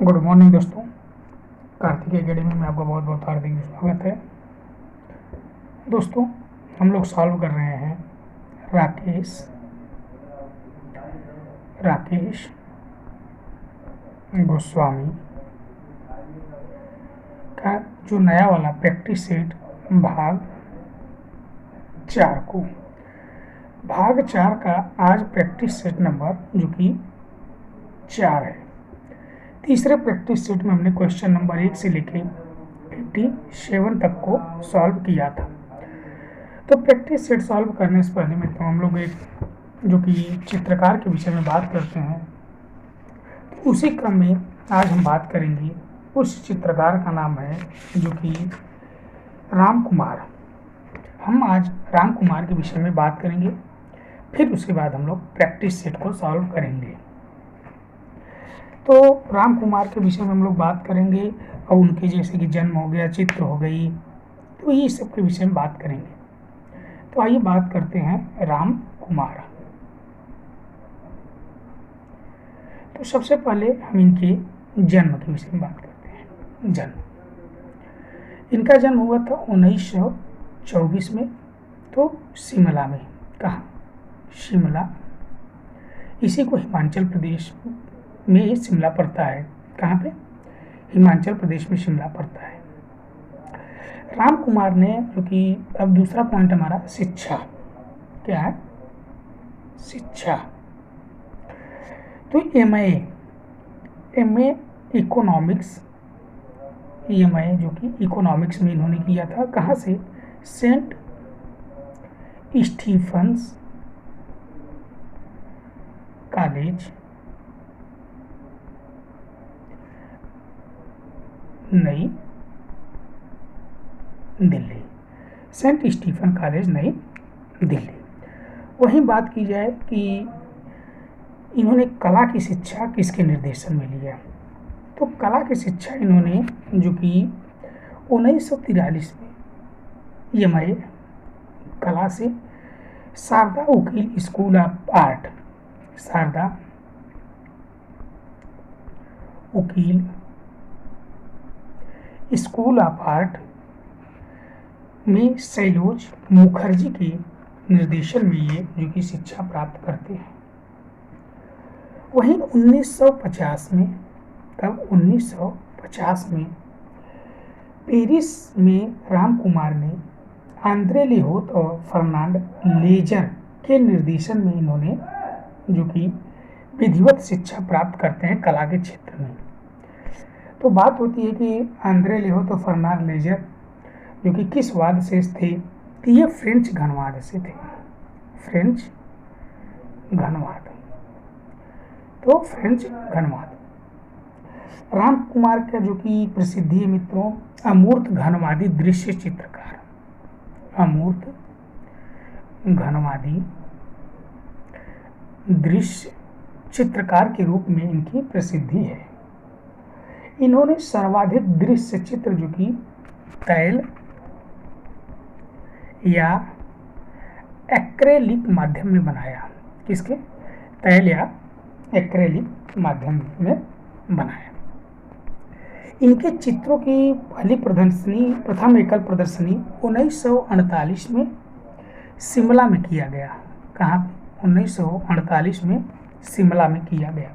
Good morning दोस्तों। Kartik academy में आपका बहुत बहुत हार्दिक स्वागत है। दोस्तों, हम लोग सॉल्व कर रहे हैं राकेश गोस्वामी का जो नया वाला प्रैक्टिस सेट भाग 4 को। भाग 4 का आज प्रैक्टिस सेट नंबर जो कि 4 है। तीसरे प्रैक्टिस सेट में हमने क्वेश्चन नंबर 1 से लेके 57 तक को सॉल्व किया था। तो प्रैक्टिस सेट सॉल्व करने से पहले में तो हम लोग एक जो कि चित्रकार के विषय में बात करते हैं, तो उसी क्रम में आज हम बात करेंगे। उस चित्रकार का नाम है जो कि राम कुमार। हम आज राम कुमार के विषय में बात करेंगे, फिर उसके बाद हम लोग प्रैक्टिस सेट को सॉल्व करेंगे। तो राम कुमार के विषय में हम लोग बात करेंगे और उनके जैसे कि जन्म हो गया, चित्र हो गई, तो ये सब के विषय में बात करेंगे। तो आइए बात करते हैं राम कुमार। तो सबसे पहले हम इनके जन्म के विषय में बात करते हैं। इनका जन्म हुआ था 1924 में, तो शिमला में। कहाँ? शिमला। इसी को हिमाचल प्रदेश में शिमला पड़ता है। कहाँ पे? हिमाचल प्रदेश में शिमला पड़ता है। राम कुमार ने जो कि अब दूसरा पॉइंट हमारा शिक्षा। क्या है? शिक्षा। तो एमए इकोनॉमिक्स, एमए जो कि इकोनॉमिक्स में इन्होंने किया था। कहाँ से? सेंट स्टीफन्स कॉलेज, नई दिल्ली। सेंट स्टीफन कॉलेज, नई दिल्ली। वहीं बात की जाए कि इन्होंने कला की शिक्षा किसके निर्देशन में लिया, तो कला की शिक्षा इन्होंने जो कि 1943 में एमए कला से शारदा वकील स्कूल ऑफ आर्ट, शारदा वकील स्कूल ऑफ आर्ट में शैलोज मुखर्जी के निर्देशन में ये जो कि शिक्षा प्राप्त करते हैं। वहीं 1950 में, तब 1950 में पेरिस में राम कुमार ने आंद्रे लेहोत और फर्नांड लेजर के निर्देशन में इन्होंने जो कि विधिवत शिक्षा प्राप्त करते हैं कला के क्षेत्र में। तो बात होती है कि आंद्रे लेहोत और फर्नांड लेजर जो कि किस वाद से थे, तो ये फ्रेंच घनवाद से थे। फ्रेंच घनवाद। तो फ्रेंच घनवाद। राम कुमार का जो कि प्रसिद्धि है मित्रों, अमूर्त घनवादी दृश्य चित्रकार। अमूर्त घनवादी दृश्य चित्रकार के रूप में इनकी प्रसिद्धि है। इन्होंने सर्वाधिक दृश्य चित्र जो कि तैल या एक्रेलिक माध्यम में बनाया। किसके? तैल या एक्रेलिक माध्यम में बनाया। इनके चित्रों की पहली प्रदर्शनी, प्रथम एकल प्रदर्शनी 1948 में शिमला में किया गया। कहाँ पे? 1948 में शिमला में किया गया।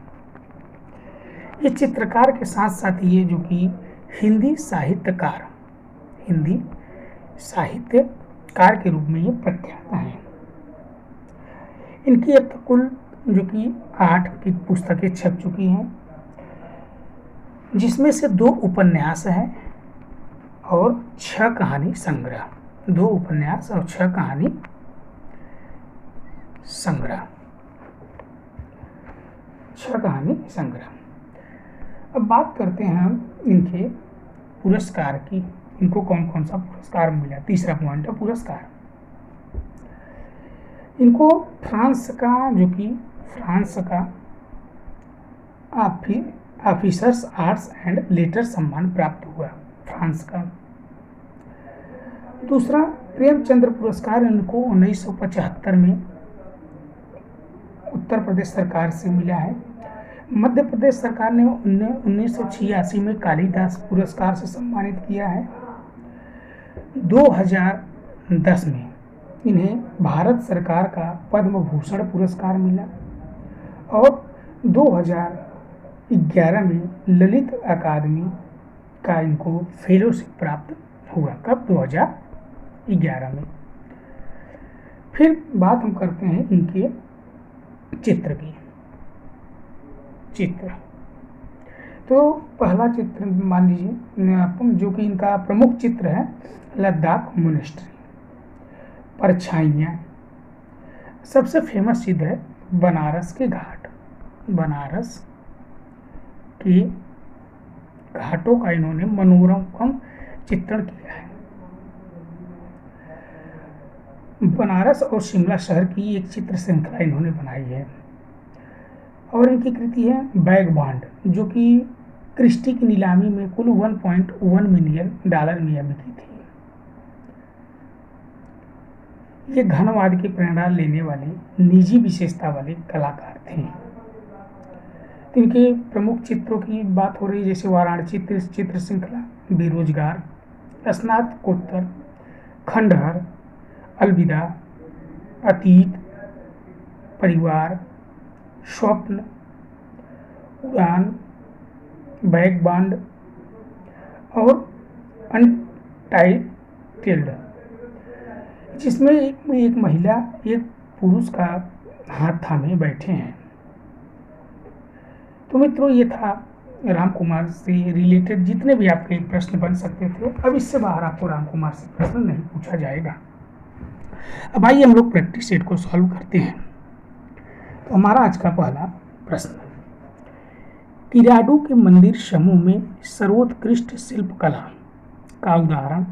ये चित्रकार के साथ साथ ये जो कि हिंदी साहित्यकार के रूप में ये प्रख्यात हैं। इनकी अब तक कुल जो कि 8 की पुस्तकें छप चुकी हैं, जिसमें से 2 उपन्यास हैं और 6 कहानी संग्रह। 2 उपन्यास और 6 कहानी संग्रह। 6 कहानी संग्रह। अब बात करते हैं हम इनके पुरस्कार की। इनको कौन कौन सा पुरस्कार मिला? तीसरा पॉइंट है पुरस्कार। इनको फ्रांस का ऑफिसर्स आर्ट्स एंड लेटर सम्मान प्राप्त हुआ, फ्रांस का। दूसरा प्रेमचंद्र पुरस्कार इनको 1975 में उत्तर प्रदेश सरकार से मिला है। मध्य प्रदेश सरकार ने 1986 में कालिदास पुरस्कार से सम्मानित किया है। 2010 में इन्हें भारत सरकार का पद्म भूषण पुरस्कार मिला और 2011 में ललित अकादमी का इनको फेलोशिप प्राप्त हुआ। कब? 2011 में। फिर बात हम करते हैं इनके चित्र की। चित्र तो पहला चित्र मान लीजिए जो कि इनका प्रमुख चित्र है लद्दाख मोनेस्ट्री, परछाइयाँ। सबसे फेमस चित्र है बनारस के घाट। बनारस के घाटों का इन्होंने मनोरम चित्रण किया है। बनारस और शिमला शहर की एक चित्र श्रृंखला इन्होंने बनाई है और इनकी कृति है वैगबॉन्ड, जो कि क्रिस्टी की नीलामी में कुल $1.1 मिलियन में बिकी थी। ये घनवाद की प्रेरणा लेने वाले निजी विशेषता वाले कलाकार थे। इनके प्रमुख चित्रों की बात हो रही है, जैसे वाराणसी चित्र श्रृंखला, बेरोजगार, स्नातकोत्तर, खंडहर, अलविदा, अतीत, परिवार, स्वप्न, उड़ान, वैगबॉन्ड और अनटाइटल्ड, जिसमें एक महिला एक पुरुष का हाथ थामे बैठे हैं। तो मित्रों, ये था राम कुमार से रिलेटेड जितने भी आपके प्रश्न बन सकते थे। अब इससे बाहर आपको राम कुमार से प्रश्न नहीं पूछा जाएगा। अब आइए हम लोग प्रैक्टिस सेट को सॉल्व करते हैं। तो हमारा आज का पहला प्रश्न, किराडू के मंदिर समूह में सर्वोत्कृष्ट शिल्पकला का उदाहरण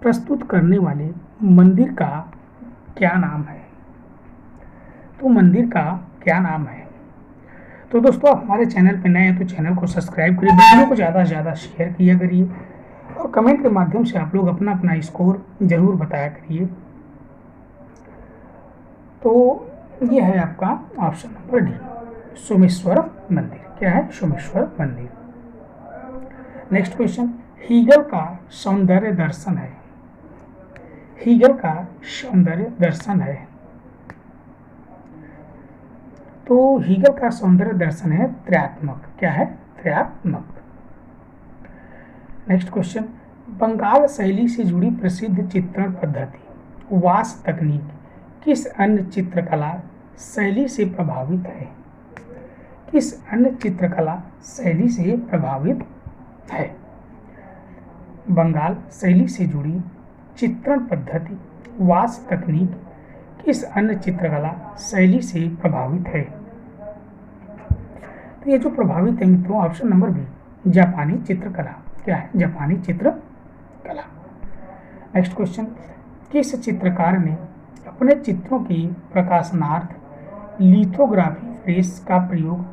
प्रस्तुत करने वाले मंदिर का क्या नाम है? तो मंदिर का क्या नाम है? तो दोस्तों, आप हमारे चैनल पर नए हैं तो चैनल को सब्सक्राइब करिए, वीडियो को ज़्यादा से ज़्यादा शेयर किया करिए और कमेंट के माध्यम से आप लोग अपना अपना स्कोर जरूर बताया करिए। तो ये है आपका ऑप्शन नंबर डी, सोमेश्वर मंदिर। क्या है? सोमेश्वर मंदिर। नेक्स्ट क्वेश्चन, हीगल का सौंदर्य दर्शन है। हीगल का सौंदर्य दर्शन है। तो हीगल का सौंदर्य दर्शन है त्रयात्मक। क्या है? त्रयात्मक। नेक्स्ट क्वेश्चन, बंगाल शैली से जुड़ी प्रसिद्ध चित्रण पद्धति वास तकनीक किस अन्य चित्रकला शैली से प्रभावित है? किस अन्य चित्रकला शैली से प्रभावित है? बंगाल शैली से जुड़ी चित्रण पद्धति वास तकनीक किस अन्य चित्रकला शैली से प्रभावित है? तो ये जो प्रभावित है मित्रों, ऑप्शन नंबर बी, जापानी चित्रकला। क्या है? जापानी चित्रकला। नेक्स्ट क्वेश्चन, किस चित्रकार ने अपने चित्रों की प्रकाशनार्थ लिथोग्राफी प्रेस का प्रयोग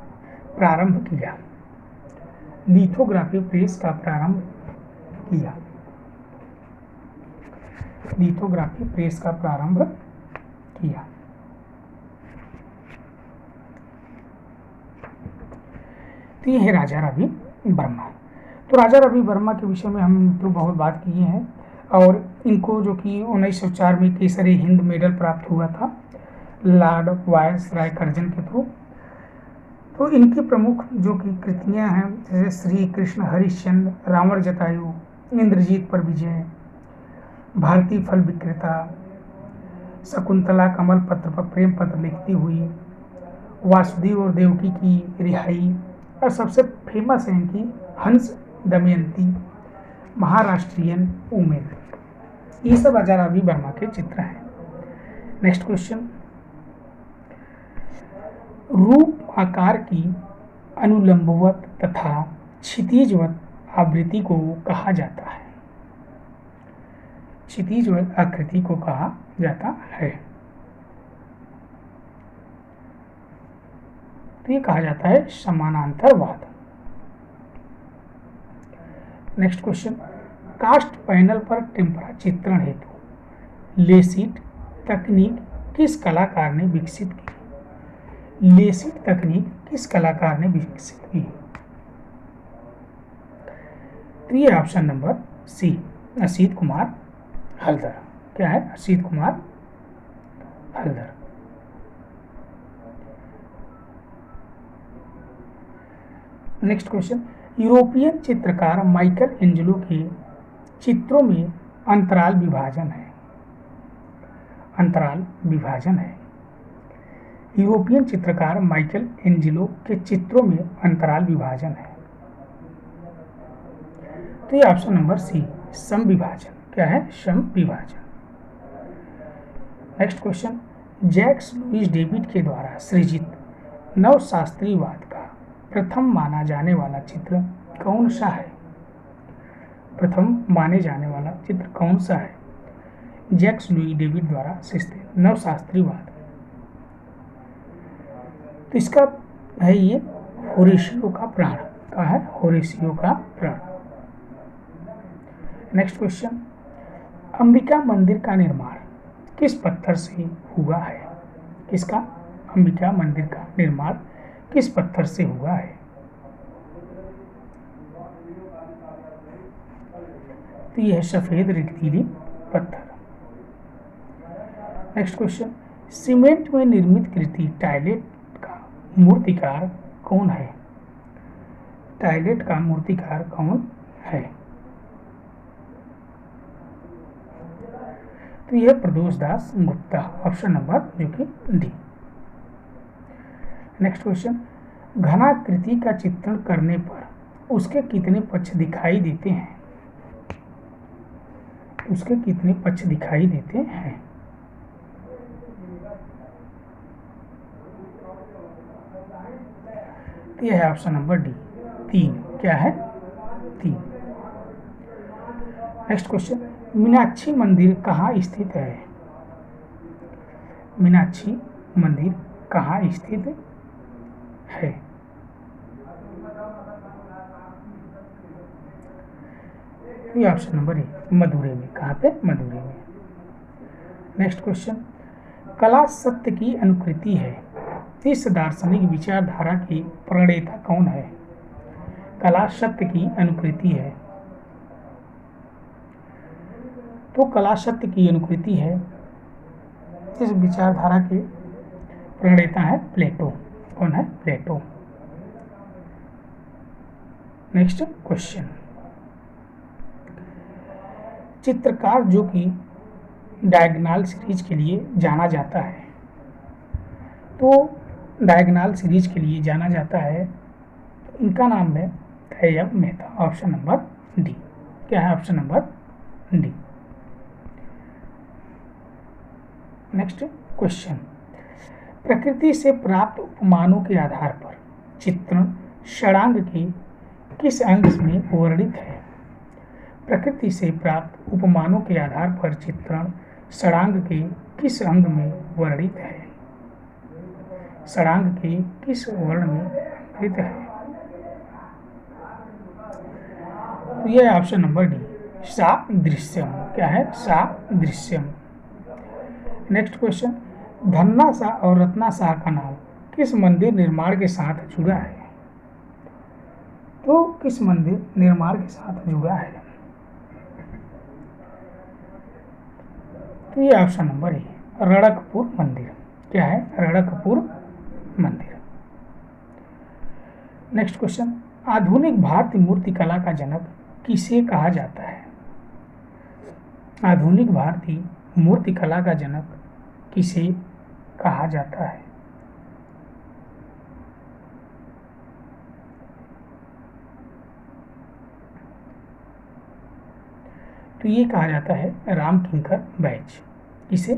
प्रारंभ किया? लिथोग्राफी प्रेस का प्रारंभ किया। लिथोग्राफी प्रेस का प्रारंभ किया। तो ये है राजा रवि वर्मा। तो राजा रवि वर्मा के विषय में हम तो बहुत बात किए हैं और इनको जो कि 1904 में केसरी हिंद मेडल प्राप्त हुआ था लॉर्ड वायसराय कर्जन के थ्रू। तो इनकी प्रमुख जो कि कृतियाँ हैं, जैसे श्री कृष्ण हरिश्चंद्र, रावण जटायु, इंद्रजीत पर विजय, भारतीय फल विक्रेता, शकुंतला कमल पत्र पर प्रेम पत्र लिखती हुई, वासुदेव और देवकी की रिहाई, और सबसे फेमस है इनकी हंस दमयंती, महाराष्ट्रियन वुमेन। ये सब राजा रवि वर्मा के चित्र हैं। नेक्स्ट क्वेश्चन, रूप आकार की अनुलंबवत तथा क्षितिजवत आवृत्ति को कहा जाता है? क्षितिजवत आकृति को कहा जाता है। तो ये कहा जाता है समानांतरवाद। नेक्स्ट क्वेश्चन, कास्ट पैनल पर टेम्परा चित्रण हेतु लेसिट तकनीक किस कलाकार ने विकसित की? लेसिट तकनीक किस कलाकार ने विकसित की? तो ये option number C, Asit Kumar Haldar. क्या है? Asit Kumar Haldar. Next question, European चित्रकार माइकल एंजेलो के चित्रों में अंतराल विभाजन है। अंतराल विभाजन है। यूरोपियन चित्रकार माइकल एंजेलो के चित्रों में अंतराल विभाजन है। तो ये ऑप्शन नंबर सी, सम विभाजन। क्या है? सम विभाजन। Next question, Jacques Louis David के द्वारा सृजित नवशास्त्रीयवाद का प्रथम माना जाने वाला चित्र कौन सा है? प्रथम माने जाने वाला चित्र कौन सा है? जैक्स लुइस डेविड द्वारा सृजित नवशास्त्रीयवाद। तो इसका है ये होरेशियो का प्राण। का है? होरेशियो का प्राण। नेक्स्ट क्वेश्चन, अंबिका मंदिर का निर्माण किस पत्थर से हुआ है? किसका? अंबिका मंदिर का निर्माण किस पत्थर से हुआ है? तो यह है सफेद रेतीली पत्थर। नेक्स्ट क्वेश्चन, सीमेंट में निर्मित कृति टॉयलेट का मूर्तिकार कौन है? टॉयलेट का मूर्तिकार कौन है? तो यह प्रदोष दास गुप्ता। ऑप्शन नंबर जो कि डी। नेक्स्ट क्वेश्चन, घनाकृति का चित्रण करने पर उसके कितने पक्ष दिखाई देते हैं? उसके कितने पक्ष दिखाई देते हैं? तो यह है ऑप्शन नंबर डी, 3। क्या है? 3। नेक्स्ट क्वेश्चन, मीनाक्षी मंदिर कहाँ स्थित है? मीनाक्षी मंदिर कहाँ स्थित है? ये ऑप्शन नंबर ए, मदुरै में। कहाँ पे? मदुरै में। नेक्स्ट क्वेश्चन, कला सत्य की अनुकृति है, इस दार्शनिक विचारधारा की प्रणेता कौन है? कला सत्य की अनुकृति है। तो कला सत्य की अनुकृति है, इस विचारधारा के प्रणेता है प्लेटो। कौन है? प्लेटो। नेक्स्ट क्वेश्चन, चित्रकार जो कि डायगोनल सीरीज के लिए जाना जाता है, तो डायगोनल सीरीज के लिए जाना जाता है, तो इनका नाम है Tyeb Mehta. Option number D. क्या है? Option number D. Next question, प्रकृति से प्राप्त उपमानों के आधार पर चित्रण षडांग के किस अंग में वर्णित है? प्रकृति से प्राप्त उपमानों के आधार पर चित्रण षडांग के किस अंग में वर्णित है? षडांग के किस वर्ण में वर्णित है? तो यह ऑप्शन नंबर डी, सादृश्यम। क्या है? सादृश्यम। नेक्स्ट क्वेश्चन, धन्ना शाह और रत्ना शाह का नाम किस मंदिर निर्माण के साथ जुड़ा है? तो किस मंदिर निर्माण के साथ जुड़ा है? तो ये ऑप्शन नंबर ए, रणकपुर मंदिर। क्या है? रणकपुर मंदिर। नेक्स्ट क्वेश्चन, आधुनिक भारतीय मूर्तिकला का जनक किसे कहा जाता है? आधुनिक भारतीय मूर्तिकला का जनक किसे कहा जाता है? तो ये कहा जाता है रामकिंकर बैज। किसे?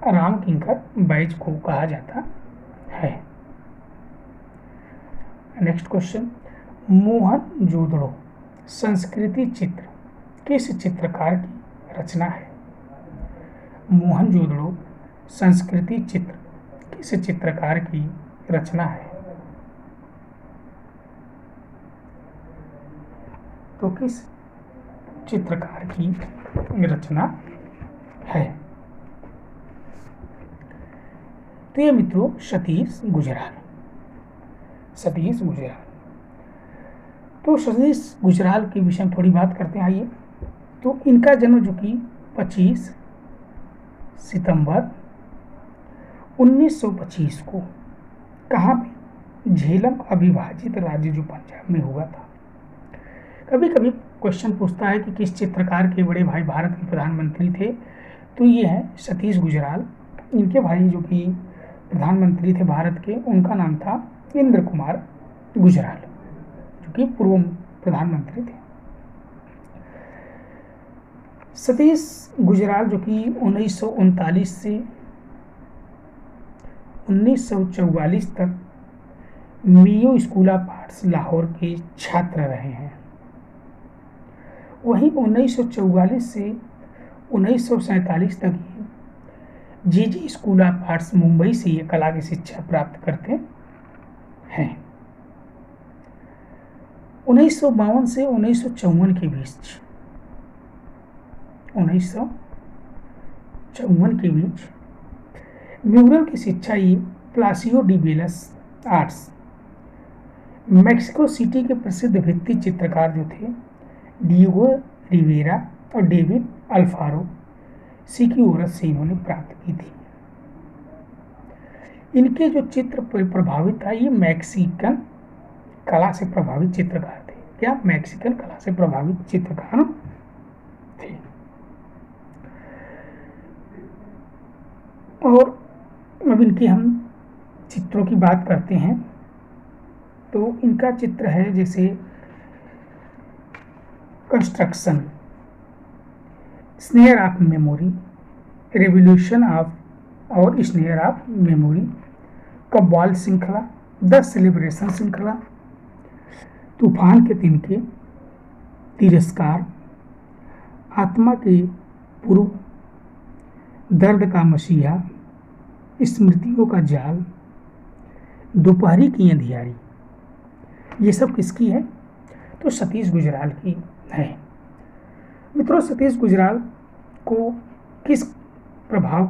रामकिंकर बैज को कहा जाता है। नेक्स्ट क्वेश्चन, मोहनजोदड़ो संस्कृति चित्र किस चित्रकार की रचना है? मोहनजोदड़ो संस्कृति चित्र किस चित्रकार की रचना है? तो किस चित्रकार की रचना है? तो ये मित्रों सतीश गुजराल। सतीश गुजराल। तो सतीश गुजराल के विषय में थोड़ी बात करते हैं, आइए। तो इनका जन्म जो कि 25 सितंबर 1925 को कहाँ पे, झेलम अविभाजित राज्य जो पंजाब में हुआ था। कभी कभी क्वेश्चन पूछता है कि किस चित्रकार के बड़े भाई भारत के प्रधानमंत्री थे, तो ये है सतीश गुजराल। इनके भाई जो कि प्रधानमंत्री थे भारत के, उनका नाम था इंद्र कुमार गुजराल, जो कि पूर्व प्रधानमंत्री थे। सतीश गुजराल जो कि 1939 से 1944 तक मियो स्कूल ऑफ आर्ट्स लाहौर के छात्र रहे हैं। वहीं 1944 से 1947 तक जीजी स्कूल ऑफ आर्ट्स मुंबई से ये कला की शिक्षा प्राप्त करते हैं। 1952 से 1954 के बीच 1954 के बीच म्यूरल की शिक्षा ये Palacio de Bellas Artes, Mexico City के प्रसिद्ध भित्ति चित्रकार जो थे डिएगो रिवेरा और डेविड अल्फारो सिक्यूरस से इन्होंने प्राप्त की थी। इनके जो चित्र प्रभावित था, ये मैक्सिकन कला से प्रभावित चित्रकार थे। क्या मैक्सिकन कला से प्रभावित चित्रकार थे। और अब इनकी हम चित्रों की बात करते हैं, तो इनका चित्र है जैसे construction, snare of memory, revolution of और स्नेयर ऑफ मेमोरी, कव्वाल श्रृंखला, द सेलिब्रेशन श्रृंखला, तूफान के तिनके, तिरस्कार, आत्मा के पूर्व, दर्द का मसीहा, स्मृतियों का जाल, दोपहरी की अंधियारी, ये सब किसकी है, तो सतीश गुजराल की है। मित्रों, सतीश गुजराल को किस प्रभाव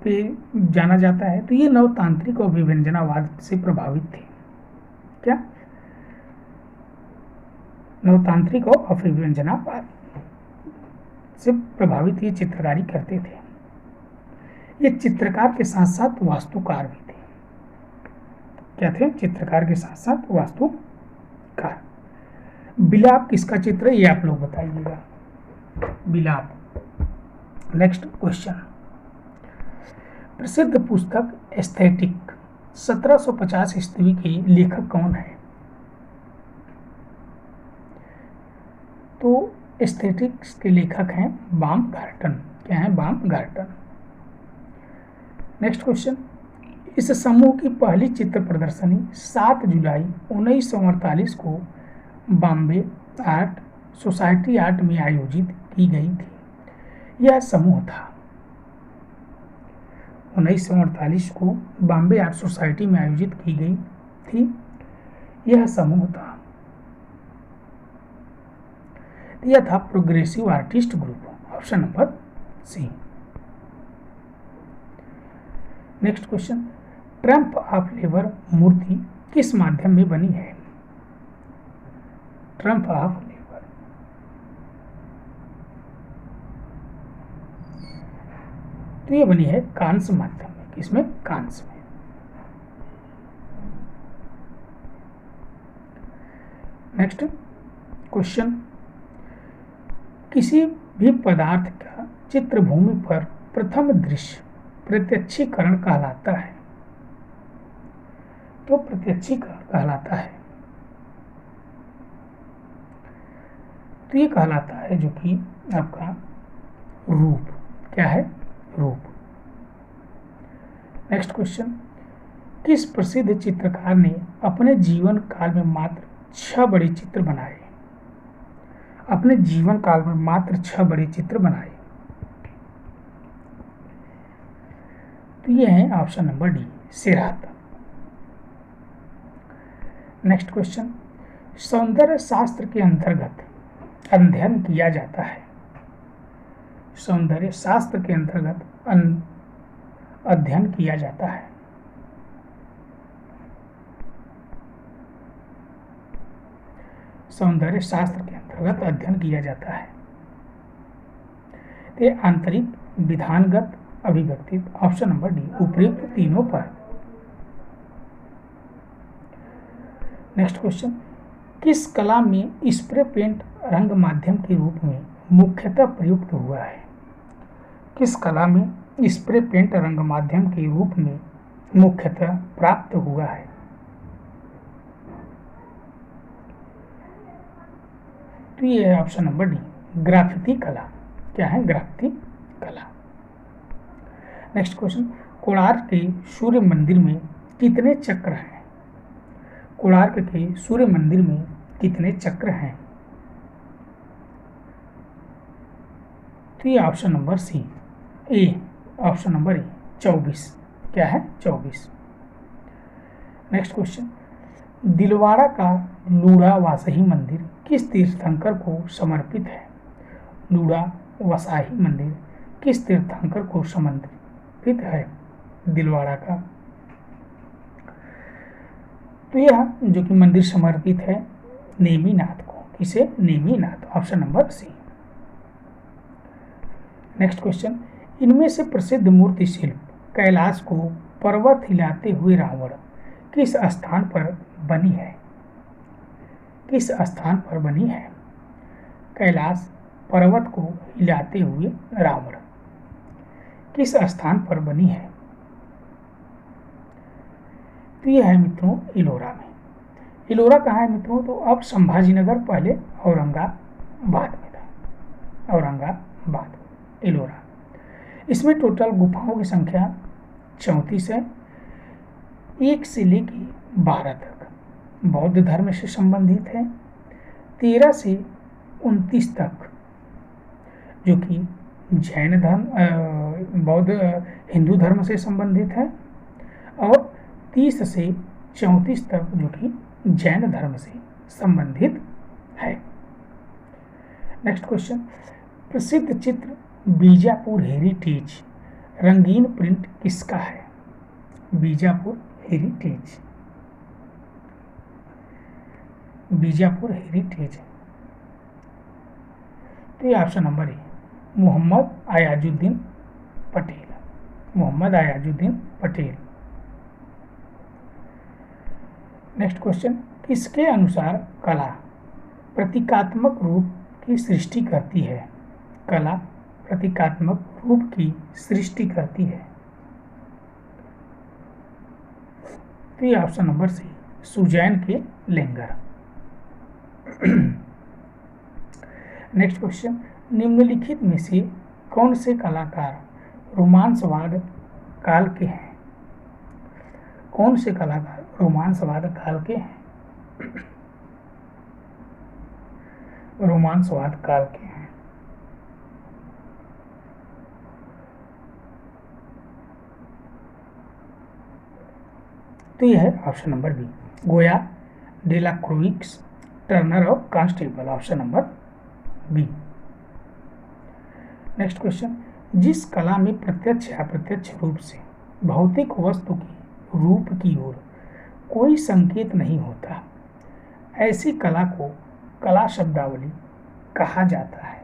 पे जाना जाता है, तो ये नवतांत्रिक और विव्यंजनावाद से प्रभावित थे। क्या, नवतांत्रिक और अभिव्यंजनावाद से प्रभावित ये चित्रकारी करते थे। ये चित्रकार के साथ साथ वास्तुकार भी थे। क्या थे, चित्रकार के साथ साथ वास्तुकार। बिलाप किसका चित्र है, ये आप लोग बताइएगा, बिलाप। नेक्स्ट क्वेश्चन, प्रसिद्ध पुस्तक एस्थेटिक 1750 ईस्वी के लेखक कौन है, तो एस्थेटिक्स के लेखक हैं बामगार्टन। क्या है, बामगार्टन। नेक्स्ट क्वेश्चन, इस समूह की पहली चित्र प्रदर्शनी 7 जुलाई 1948 को बॉम्बे आर्ट सोसाइटी आर्ट में आयोजित की गई थी। यह समूह था 1948 को बॉम्बे आर्ट सोसाइटी में आयोजित की गई थी। यह समूह था, यह था progressive artist group, option number C. Next question, triumph of labour मूर्ति किस माध्यम में बनी है, ट्रम्प ऑफ लेबर, तो ये बनी है कांस्य माध्यम में। किसमें, कांस्य में। नेक्स्ट क्वेश्चन, किसी भी पदार्थ का चित्रभूमि पर प्रथम दृश्य प्रत्यक्षीकरण कहलाता है, तो प्रत्यक्षीकरण कहलाता है, तो ये कहलाता है जो कि आपका रूप। क्या है, रूप। नेक्स्ट क्वेश्चन, किस प्रसिद्ध चित्रकार ने अपने जीवन काल में मात्र 6 बड़े चित्र बनाए, अपने जीवन काल में मात्र 6 बड़े चित्र बनाए, तो ये है ऑप्शन नंबर डी, सिरात। नेक्स्ट क्वेश्चन, सौंदर्य शास्त्र के अंतर्गत अध्ययन किया जाता है, सौंदर्य शास्त्र के अंतर्गत अध्ययन किया जाता है, सौंदर्य शास्त्र के अंतर्गत अध्ययन किया जाता है। तो आंतरिक विधानगत अभिव्यक्ति, ऑप्शन नंबर डी, उपयुक्त तीनों पर। नेक्स्ट क्वेश्चन, किस कला में स्प्रे पेंट रंग माध्यम के रूप में मुख्यतः प्रयुक्त हुआ है? किस कला में स्प्रे पेंट रंग माध्यम के रूप में मुख्यतः प्राप्त हुआ है? तो ये है ऑप्शन नंबर डी, ग्राफिति कला। क्या है? ग्राफिति कला। नेक्स्ट क्वेश्चन, कोणार्क के सूर्य मंदिर में कितने चक्र हैं? कोणार्क के सूर्य मंदिर में कितने चक्र हैं? तो ये option number C, A, option number A, 24। क्या है? 24। नेक्स्ट क्वेश्चन, दिलवाड़ा का लूड़ा वासाही मंदिर किस तीर्थंकर को समर्पित है? लूड़ा वासाही मंदिर किस तीर्थंकर को समर्पित है? दिलवाड़ा का, तो यह जो कि मंदिर समर्पित है नेमिनाथ को। किसे? Neminath, option number C. Next question, इनमें से प्रसिद्ध मूर्ति शिल्प कैलाश को पर्वत हिलाते हुए रावण किस स्थान पर बनी है? किस स्थान पर बनी है? कैलाश पर्वत को हिलाते हुए रावण किस स्थान पर बनी है? तो यह है मित्रों इलोरा में। इलोरा कहाँ है मित्रों? तो अब संभाजीनगर, पहले औरंगाबाद में था। औरंगाबाद, इलोरा। इसमें टोटल गुफाओं की संख्या 34 है, 1 से लेकर 12 तक बौद्ध धर्म से संबंधित है, 13 से 29 तक जो कि जैन धर्म, बौद्ध हिंदू धर्म से संबंधित है, और 30 से 34 तक जो कि जैन धर्म से संबंधित है। नेक्स्ट क्वेश्चन, प्रसिद्ध चित्र बीजापुर हेरिटेज रंगीन प्रिंट किसका है? बीजापुर हेरिटेज, बीजापुर हेरिटेज, तो ये option number A, Mohammad Ayazuddin Patel. Mohammad Ayazuddin Patel. Next question, किसके अनुसार कला प्रतीकात्मक रूप की सृष्टि करती है? कला प्रतीकात्मक रूप की सृष्टि करती है। तो ये ऑप्शन नंबर सी, सुजैन के लेंगर। नेक्स्ट क्वेश्चन, निम्नलिखित में से कौन से कलाकार रोमांसवाद काल के हैं? कौन से कलाकार रोमांसवाद काल के हैं? रोमांसवाद काल के हैं। तो यह है option number B, Goya, Delacroix, Turner और Constable, option number B. Next question, जिस कला में प्रत्यक्ष या अप्रत्यक्ष रूप से भौतिक वस्तु की रूप की ओर कोई संकेत नहीं होता, ऐसी कला को कला शब्दावली कहा जाता है।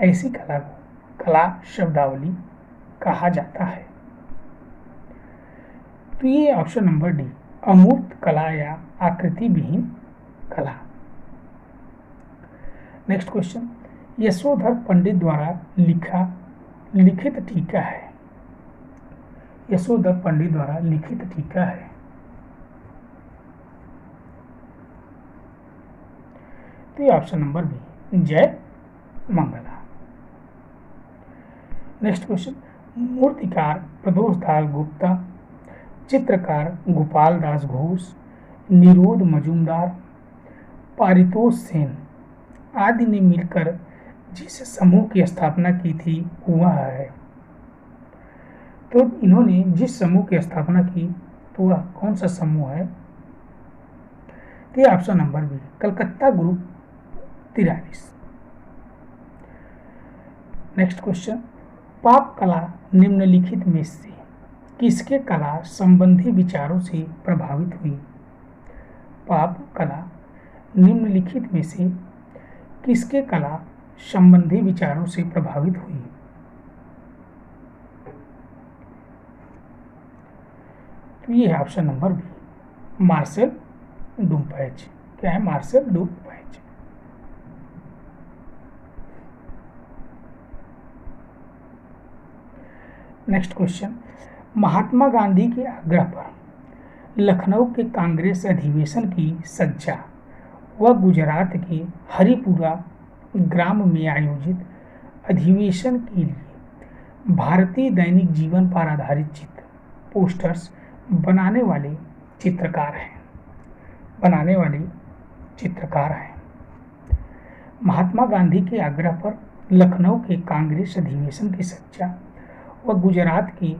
ऐसी कला को कला शब्दावली कहा जाता है। तो ये ऑप्शन नंबर डी, अमूर्त कला या आकृति विहीन कला। नेक्स्ट क्वेश्चन, यशोधर पंडित द्वारा लिखित टीका है। यशोधर पंडित द्वारा लिखित टीका है। तो ये ऑप्शन नंबर बी, जय मंगला। नेक्स्ट क्वेश्चन, मूर्तिकार प्रदोष दास गुप्ता, चित्रकार गोपाल दास घोष, निरोध मजूमदार, पारितोष सेन आदि ने मिलकर जिस समूह की स्थापना की थी वह है। तो इन्होंने जिस समूह की स्थापना की तो वह कौन सा समूह है? तो ये option number B, Calcutta group 43। Next question, pop कला निम्नलिखित में से किसके कला संबंधी विचारों से प्रभावित हुई? पाप कला निम्नलिखित में से किसके कला संबंधी विचारों से प्रभावित हुई? तो ये है ऑप्शन नंबर बी, मार्सेल डुम्पैच। क्या है? मार्सेल डुम्पैच। नेक्स्ट क्वेश्चन, महात्मा गांधी के आग्रह पर लखनऊ के कांग्रेस अधिवेशन की सज्जा व गुजरात के हरिपुरा ग्राम में आयोजित अधिवेशन के लिए भारतीय दैनिक जीवन पर आधारित चित्र पोस्टर्स बनाने वाले चित्रकार हैं। महात्मा गांधी के आग्रह पर लखनऊ के कांग्रेस अधिवेशन की सज्जा व गुजरात के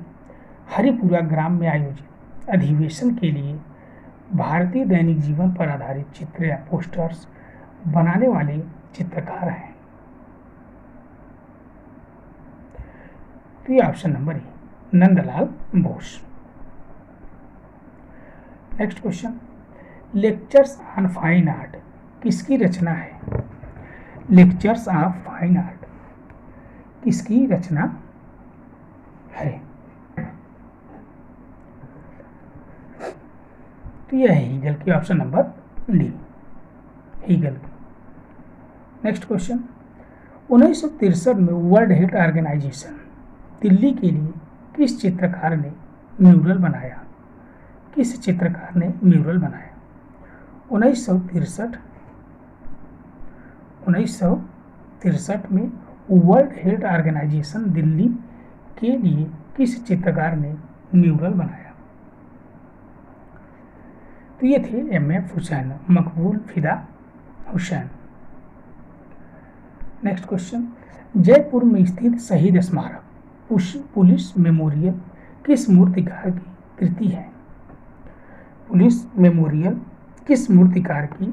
हरिपुरा ग्राम में आयोजित अधिवेशन के लिए भारतीय दैनिक जीवन पर आधारित चित्र या पोस्टर्स बनाने वाले चित्रकार हैं। तो ये option number A, Nandlal Bose. Next question, lectures on fine art किसकी रचना है? लेक्चर्स ऑफ फाइन आर्ट किसकी रचना है? तो यह है हीगल की, ऑप्शन नंबर डी, हीगल की। नेक्स्ट क्वेश्चन, 1963 में वर्ल्ड हेल्थ ऑर्गेनाइजेशन दिल्ली के लिए किस चित्रकार ने म्यूरल बनाया? किस चित्रकार ने म्यूरल बनाया? 1963 में वर्ल्ड हेल्थ ऑर्गेनाइजेशन दिल्ली के लिए किस चित्रकार ने म्यूरल बनाया? तो ये थे MF हुसैन, मकबूल फिदा हुसैन। नेक्स्ट क्वेश्चन, जयपुर में स्थित शहीद स्मारक पुलिस मेमोरियल किस मूर्तिकार की कृति है? पुलिस मेमोरियल किस मूर्तिकार की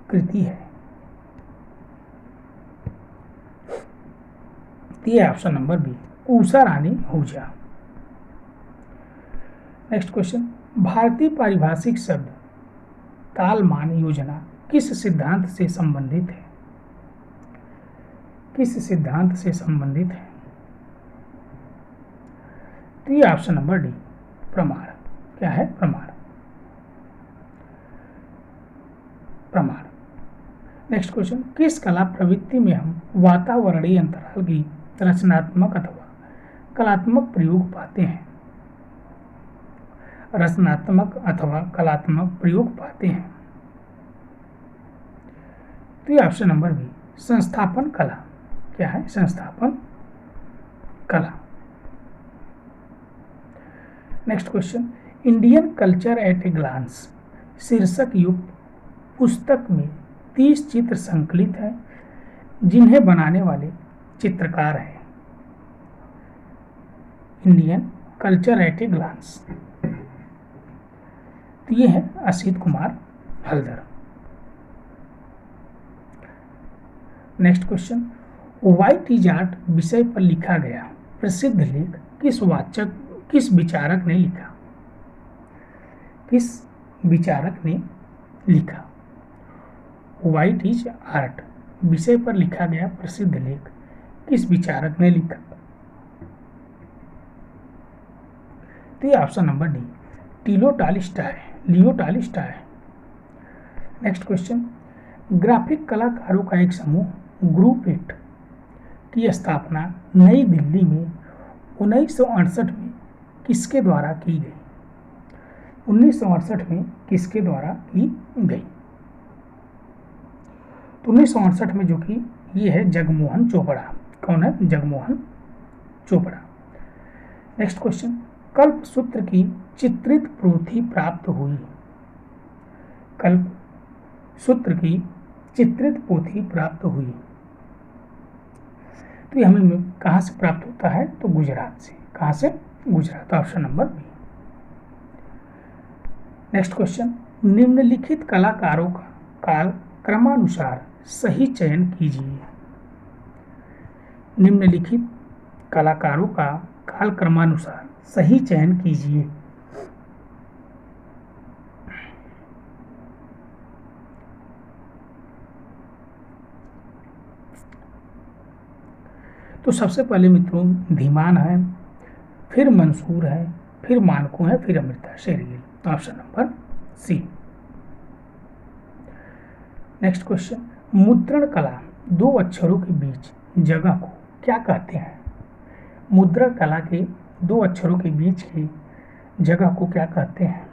कृति है? ये ऑप्शन नंबर बी, उषा रानी आहूजा। नेक्स्ट क्वेश्चन, भारतीय पारिभाषिक शब्द तालमान योजना किस सिद्धांत से संबंधित है? किस सिद्धांत से संबंधित है? तो ये ऑप्शन नंबर डी, प्रमाण। क्या है? प्रमाण। प्रमाण। नेक्स्ट क्वेश्चन, किस कला प्रवृत्ति में हम वातावरणीय अंतराल की रचनात्मक अथवा कलात्मक प्रयोग पाते हैं? रचनात्मक अथवा कलात्मक प्रयोग पाते हैं। तो ये ऑप्शन नंबर बी, संस्थापन कला। क्या है? संस्थापन कला। Next question, Indian culture at a glance शीर्षक युक्त पुस्तक में 30 चित्र संकलित हैं जिन्हें बनाने वाले चित्रकार हैं। Indian culture at a glance, तो ये है Asit Kumar Haldar. Next question, what is art विषय पर लिखा गया प्रसिद्ध लेख किस विचारक ने लिखा? किस विचारक ने लिखा? व्हाइट इज आर्ट विषय पर लिखा गया प्रसिद्ध लेख किस विचारक ने लिखा? तो ये ऑप्शन नंबर डी, लियो टॉलस्टॉय। नेक्स्ट क्वेश्चन, ग्राफिक कलाकारों का एक समूह ग्रुप 8 की स्थापना नई दिल्ली में 1968 में किसके द्वारा की गई? 1968 में किसके द्वारा की गई? तो 1968 में जो कि ये है जगमोहन चोपड़ा। कौन है? जगमोहन चोपड़ा। नेक्स्ट क्वेश्चन, कल्पसूत्र की चित्रित पोथी प्राप्त हुई। कल्पसूत्र की चित्रित पोथी प्राप्त हुई, तो ये हमें कहाँ से प्राप्त होता है? तो गुजरात से। कहाँ से? Gujarat. Option number B. Next question, निम्नलिखित कलाकारों का काल क्रमानुसार सही चयन कीजिए। निम्नलिखित कलाकारों का काल क्रमानुसार सही चयन कीजिए। तो सबसे पहले मित्रों धीमान है, फिर मंसूर है, फिर मानकू है, फिर Amrita Shergil. Option number C. Next question, मुद्रण कला दो अक्षरों के बीच जगह को क्या कहते हैं? मुद्रण कला के दो अक्षरों के बीच की जगह को क्या कहते हैं?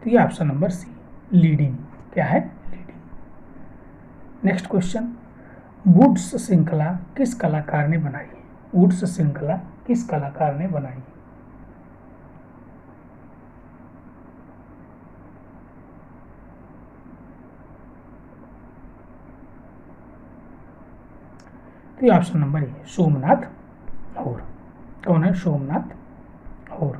तो ये ऑप्शन नंबर सी, लीडिंग। क्या है? लीडिंग। नेक्स्ट क्वेश्चन, वुड्स श्रृंखला किस कलाकार ने बनाई? वुड्स श्रृंखला किस कलाकार ने बनाई? तो ये ऑप्शन नंबर ए, सोमनाथ होर। कौन है? सोमनाथ होर।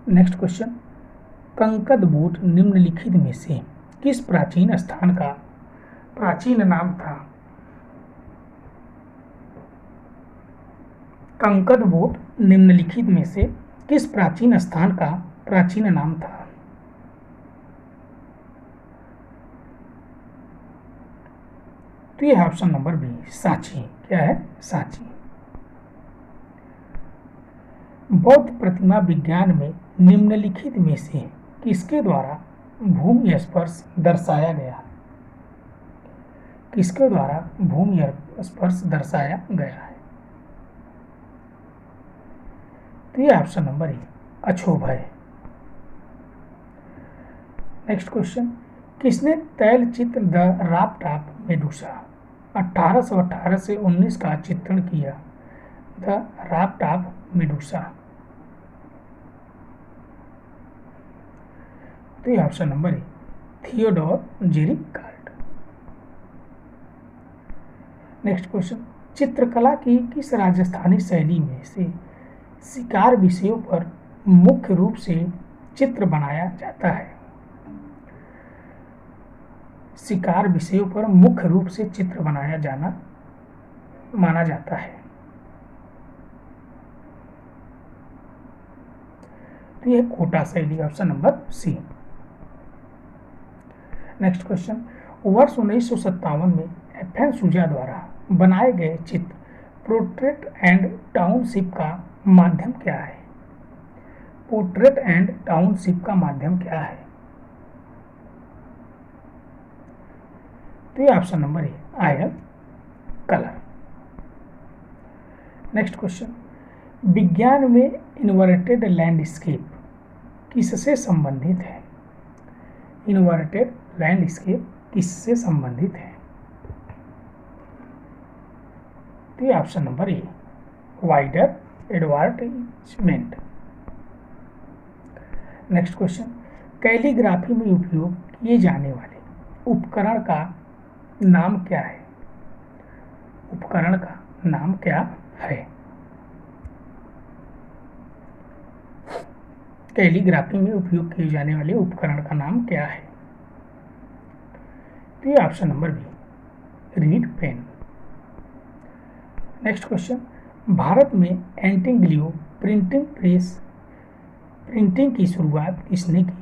नेक्स्ट क्वेश्चन, कंकदबोट निम्नलिखित में से किस प्राचीन स्थान का प्राचीन नाम था? कंकदबोट निम्नलिखित में से किस प्राचीन स्थान का प्राचीन नाम था? तो यह ऑप्शन नंबर बी, सांची। क्या है? सांची। बौद्ध प्रतिमा विज्ञान में निम्नलिखित में से किसके द्वारा भूमि स्पर्श दर्शाया गया? किसके द्वारा भूमि स्पर्श दर्शाया गया है? तो ये ऑप्शन नंबर ए, अक्षोभ है। नेक्स्ट क्वेश्चन, किसने तैलचित्र द राफ्ट ऑफ मेडुसा 1818 से 19 का चित्रण किया? The raft of Medusa. तो ये option number A, Theodore Gericault. Next question, चित्रकला की किस राजस्थानी शैली में से शिकार विषयों पर मुख्य रूप से चित्र बनाया जाता है? शिकार विषयों पर मुख्य रूप से चित्र बनाया जाना माना जाता है। तो यह कोटा शैली, option number C. Next question, वर्ष 1957 में FN सूजा द्वारा बनाए गए चित्र पोर्ट्रेट एंड टाउनशिप का माध्यम क्या है? पोर्ट्रेट एंड टाउनशिप का माध्यम क्या है? तो ये ऑप्शन नंबर ए, आयल कलर। नेक्स्ट क्वेश्चन, विज्ञान में इन्वर्टेड लैंडस्केप किससे संबंधित है? इन्वर्टेड लैंडस्केप किससे संबंधित है? तो ये ऑप्शन नंबर ए, wider advertisement. Next question, calligraphy में उपयोग किए जाने वाले उपकरण का नाम क्या है? उपकरण का नाम क्या है? कैलीग्राफी में उपयोग किए जाने वाले उपकरण का नाम क्या है? तो ये option number B, reed pen. Next question, भारत में एंटिग्लियो प्रिंटिंग प्रेस प्रिंटिंग की शुरुआत किसने की?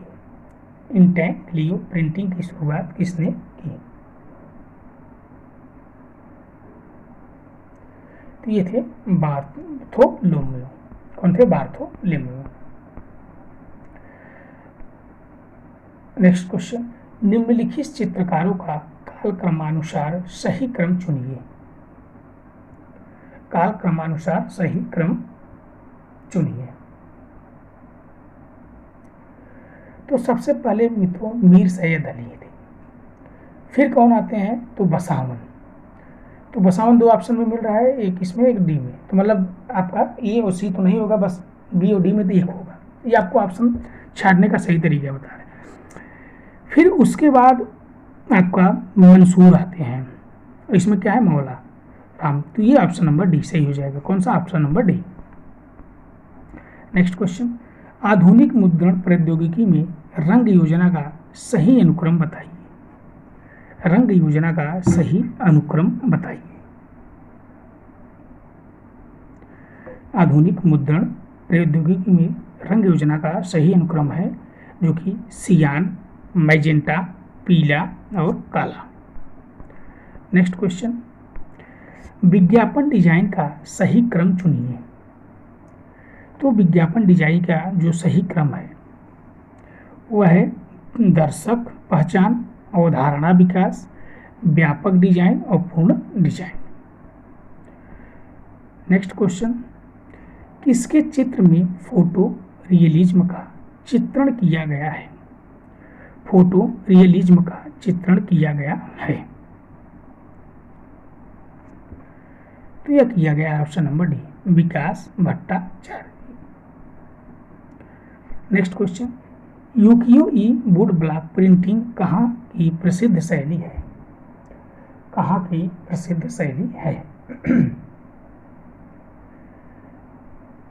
इंटेग्लियो प्रिंटिंग की शुरुआत किसने की? तो ये थे बार्थोलोम्यू। कौन थे? बार्थोलोम्यू। नेक्स्ट क्वेश्चन, निम्नलिखित चित्रकारों का कालक्रमानुसार सही क्रम चुनिए। कालक्रमानुसार सही क्रम चुनिए। तो सबसे पहले मित्रों मीर सैयद अली थे, फिर कौन आते हैं? तो बसावन। तो बसावन दो ऑप्शन में मिल रहा है, एक इसमें एक डी में, तो मतलब आपका ए और सी तो नहीं होगा, बस बी और डी में तो एक होगा। ये आपको ऑप्शन छाड़ने का सही तरीका बता रहे हैं। फिर उसके बाद आपका मंसूर आते हैं, इसमें क्या है? मौला राम। तो ये ऑप्शन नंबर डी सही हो जाएगा। कौन सा? Option number D. Next question, आधुनिक मुद्रण प्रौद्योगिकी में रंग योजना का सही अनुक्रम बताइए। रंग योजना का सही अनुक्रम बताइए। आधुनिक मुद्रण प्रौद्योगिकी में रंग योजना का सही अनुक्रम है जो कि सियान, मैजेंटा, पीला और काला। नेक्स्ट क्वेश्चन, विज्ञापन डिजाइन का सही क्रम चुनिए। तो विज्ञापन डिजाइन का जो सही क्रम है वह है दर्शक पहचान, अवधारणा विकास, व्यापक डिजाइन और पूर्ण डिजाइन। नेक्स्ट क्वेश्चन, किसके चित्र में फोटो रियलिज्म का चित्रण किया गया है? फोटो रियलिज्म का चित्रण किया गया है। तो यह किया गया है option number D, Vikas Bhattacharya. Next question, ukiyo-e wood block printing कहाँ की प्रसिद्ध शैली है? कहाँ की प्रसिद्ध शैली है?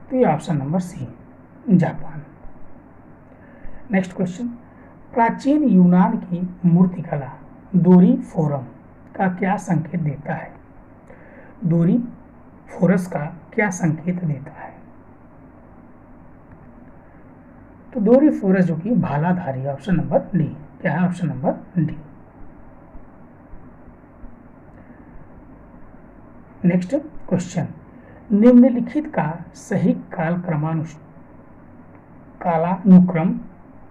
तो ये option number C, Japan. Next question, प्राचीन यूनान की मूर्तिकला दोरी फोरम का क्या संकेत देता है? दोरी फोरस का क्या संकेत देता है? तो दोरी फोरस जो कि भालाधारी, ऑप्शन नंबर डी। क्या है? Option number D. Next question, निम्नलिखित का सही कालानुक्रम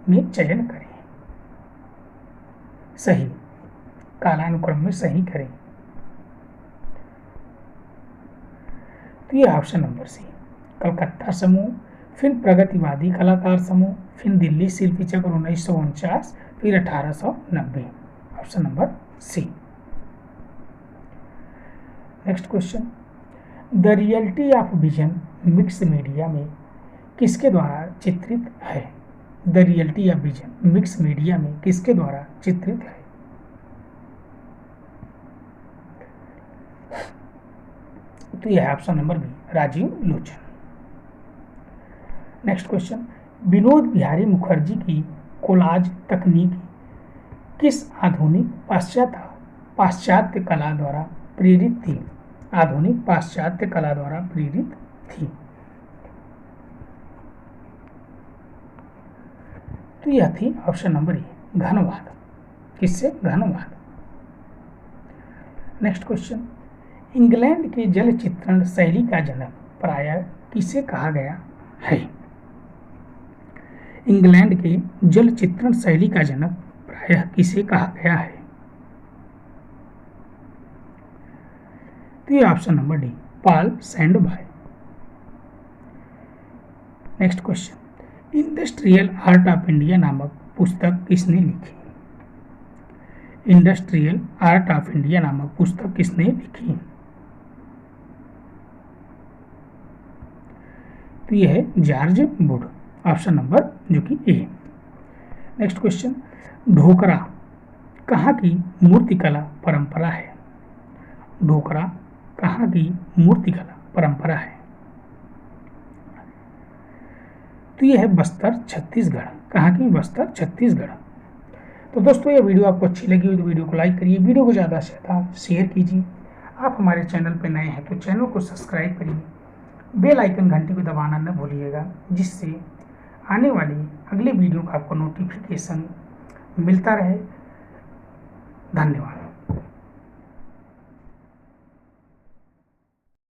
में चयन करें। सही कालानुक्रम में सही करें। तो ये ऑप्शन नंबर सी, कलकत्ता समूह, फिर प्रगतिवादी कलाकार समूह, फिर दिल्ली शिल्पी चक्र 1949, फिर 1890। Option number C. Next question, the reality of vision mix media में किसके द्वारा चित्रित है? The reality of vision mix media में किसके द्वारा चित्रित है? तो यह है option number B, Rajiv Lochan. Next question, Vinod Bihari Mukherjee की कोलाज तकनीक किस आधुनिक पाश्चात्य कला द्वारा प्रेरित थी? आधुनिक पाश्चात्य कला द्वारा प्रेरित थी। तो यह थी ऑप्शन नंबर ए, घनवाद। किससे? घनवाद। नेक्स्ट क्वेश्चन, इंग्लैंड के जल चित्रण शैली का जनक प्रायः किसे कहा गया है? इंग्लैंड के जल चित्रण शैली का जनक प्रायः किसे कहा गया है? तो ये option number D, Paul Sandby. Next question, industrial art of India नामक पुस्तक किसने लिखी? इंडस्ट्रियल आर्ट ऑफ इंडिया नामक पुस्तक किसने लिखी? तो यह है जॉर्ज वुड, ऑप्शन नंबर जो कि ए। नेक्स्ट क्वेश्चन, ढोकरा कहाँ की मूर्तिकला परंपरा है? ढोकरा कहाँ की मूर्तिकला परंपरा है? तो यह है बस्तर छत्तीसगढ़। कहाँ की? बस्तर छत्तीसगढ़। तो दोस्तों, ये वीडियो आपको अच्छी लगी हो तो वीडियो को लाइक करिए, वीडियो को ज़्यादा से ज़्यादा शेयर कीजिए। आप हमारे चैनल पर नए हैं तो चैनल को सब्सक्राइब करिए, बेल आइकन घंटी को दबाना न भूलिएगा, जिससे आने वाली अगले वीडियो का आपको नोटिफिकेशन मिलता रहे। धन्यवाद।